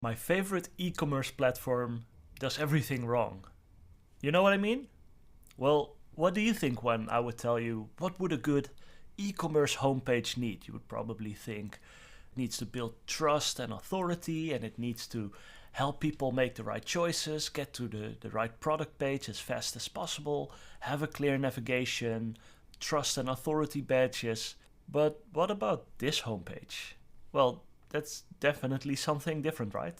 My favorite e-commerce platform does everything wrong. You know what I mean? Well, what do you think when I would tell you what would a good e-commerce homepage need? You would probably think it needs to build trust and authority, and it needs to help people make the right choices, get to the right product page as fast as possible, have a clear navigation, trust and authority badges. But what about this homepage? Well, that's definitely something different, right?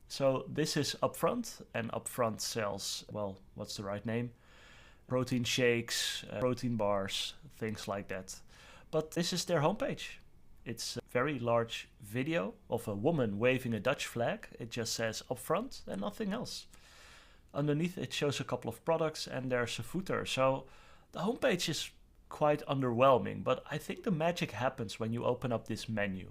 So this is Upfront, and Upfront sells, well, what's the right name? Protein shakes, protein bars, things like that. But this is their homepage. It's a very large video of a woman waving a Dutch flag. It just says Upfront and nothing else. Underneath it shows a couple of products and there's a footer. So the homepage is quite underwhelming, but I think the magic happens when you open up this menu.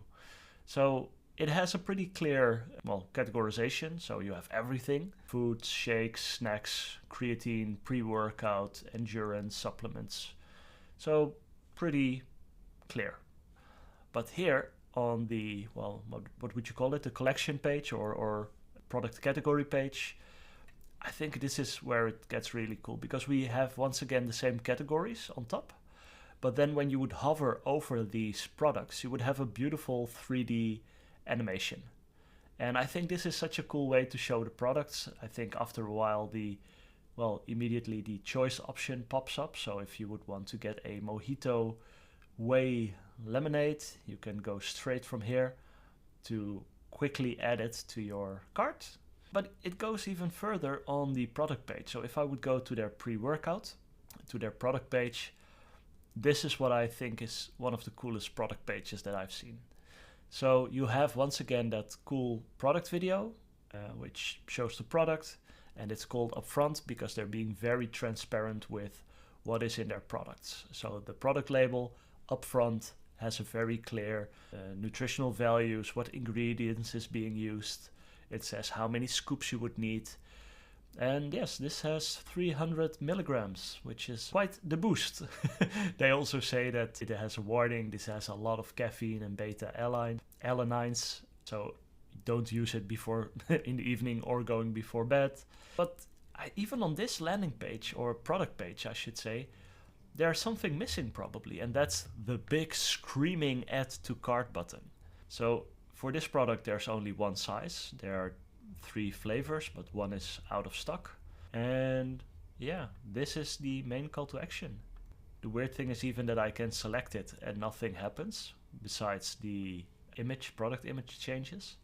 So it has a pretty clear, well, categorization. So you have everything: foods, shakes, snacks, creatine, pre-workout, endurance, supplements. So pretty clear. But here on the, well, what would you call it? The collection page or product category page, I think this is where it gets really cool because we have once again the same categories on top. But then when you would hover over these products, you would have a beautiful 3D animation. And I think this is such a cool way to show the products. I think after a while, immediately the choice option pops up. So if you would want to get a Mojito whey lemonade, you can go straight from here to quickly add it to your cart. But it goes even further on the product page. So if I would go to their pre-workout, to their product page, this is what I think is one of the coolest product pages that I've seen. So you have once again that cool product video, which shows the product, and it's called Upfront because they're being very transparent with what is in their products. So the product label Upfront has a very clear nutritional values, what ingredients is being used. It says how many scoops you would need. And yes, this has 300 milligrams, which is quite the boost. They also say that it has a warning. This has a lot of caffeine and beta-alanines, so don't use it before in the evening or going before bed. But even on this landing page, or product page, I should say, there's something missing probably, and that's the big screaming add to cart button. So for this product, there's only one size. There are 3 flavors, but one is out of stock. And yeah, this is the main call to action. The weird thing is even that I can select it and nothing happens besides the image, product image changes.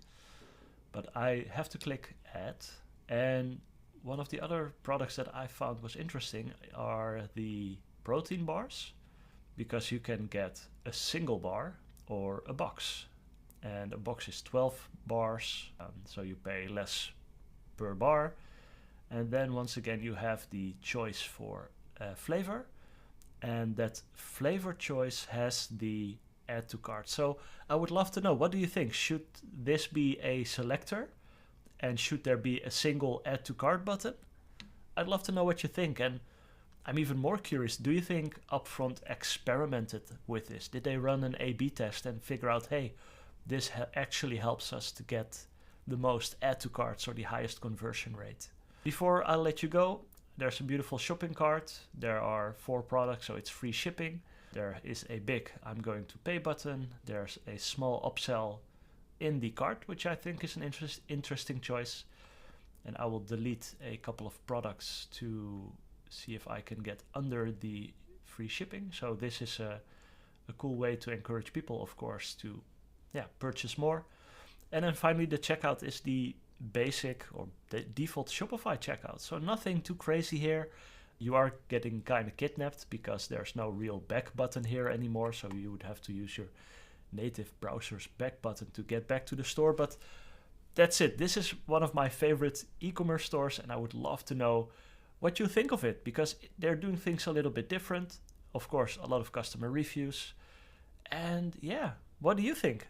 But I have to click add. And one of the other products that I found was interesting are the protein bars, because you can get a single bar or a box. And a box is 12 bars, so you pay less per bar. And then once again, you have the choice for flavor, and that flavor choice has the add to cart. So I would love to know, what do you think? Should this be a selector? And should there be a single add to cart button? I'd love to know what you think. And I'm even more curious, do you think Upfront experimented with this? Did they run an A/B test and figure out, hey, this actually helps us to get the most add to carts or the highest conversion rate? Before I let you go, there's a beautiful shopping cart. There are 4 products, so it's free shipping. There is a big I'm going to pay button. There's a small upsell in the cart, which I think is an interesting choice. And I will delete a couple of products to see if I can get under the free shipping. So this is a cool way to encourage people, of course, to purchase more. And then finally, the checkout is the basic or the default Shopify checkout. So nothing too crazy here. You are getting kind of kidnapped because there's no real back button here anymore. So you would have to use your native browser's back button to get back to the store. But that's it. This is one of my favorite e-commerce stores, and I would love to know what you think of it, because they're doing things a little bit different. Of course, a lot of customer reviews. And yeah, what do you think?